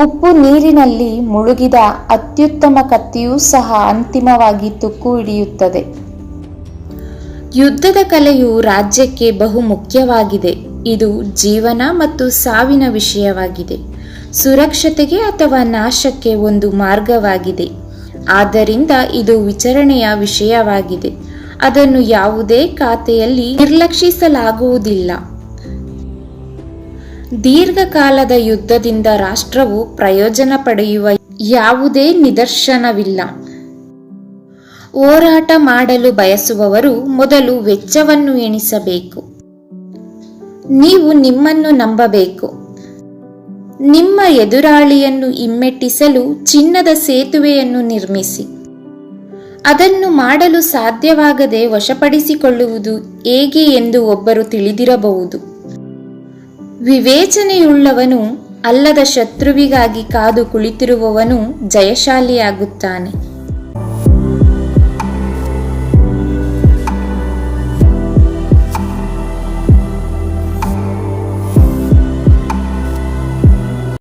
ಉಪ್ಪು ನೀರಿನಲ್ಲಿ ಮುಳುಗಿದ ಅತ್ಯುತ್ತಮ ಕತ್ತಿಯೂ ಸಹ ಅಂತಿಮವಾಗಿ ತುಕ್ಕು ಹಿಡಿಯುತ್ತದೆ. ಯುದ್ಧದ ಕಲೆಯು ರಾಜ್ಯಕ್ಕೆ ಬಹು ಮುಖ್ಯವಾಗಿದೆ. ಇದು ಜೀವನ ಮತ್ತು ಸಾವಿನ ವಿಷಯವಾಗಿದೆ. ಸುರಕ್ಷತೆಗೆ ಅಥವಾ ನಾಶಕ್ಕೆ ಒಂದು ಮಾರ್ಗವಾಗಿದೆ. ಆದ್ದರಿಂದ ಇದು ವಿಚಾರಣೆಯ ವಿಷಯವಾಗಿದೆ. ಅದನ್ನು ಯಾವುದೇ ಖಾತೆಯಲ್ಲಿ ನಿರ್ಲಕ್ಷಿಸಲಾಗುವುದಿಲ್ಲ. ದೀರ್ಘಕಾಲದ ಯುದ್ಧದಿಂದ ರಾಷ್ಟ್ರವು ಪ್ರಯೋಜನ ಪಡೆಯುವ ಯಾವುದೇ ನಿದರ್ಶನವಿಲ್ಲ. ಹೋರಾಟ ಮಾಡಲು ಬಯಸುವವರು ಮೊದಲು ವೆಚ್ಚವನ್ನು ಎಣಿಸಬೇಕು. ನೀವು ನಿಮ್ಮನ್ನು ನಂಬಬೇಕು. ನಿಮ್ಮ ಎದುರಾಳಿಯನ್ನು ಹಿಮ್ಮೆಟ್ಟಿಸಲು ಚಿನ್ನದ ಸೇತುವೆಯನ್ನು ನಿರ್ಮಿಸಿ. ಅದನ್ನು ಮಾಡಲು ಸಾಧ್ಯವಾಗದೆ ವಶಪಡಿಸಿಕೊಳ್ಳುವುದು ಹೇಗೆ ಎಂದು ಒಬ್ಬರು ತಿಳಿದಿರಬಹುದು. ವಿವೇಚನೆಯುಳ್ಳವನು ಅಲ್ಲದ ಶತ್ರುವಿಗಾಗಿ ಕಾದು ಕುಳಿತಿರುವವನು ಜಯಶಾಲಿಯಾಗುತ್ತಾನೆ.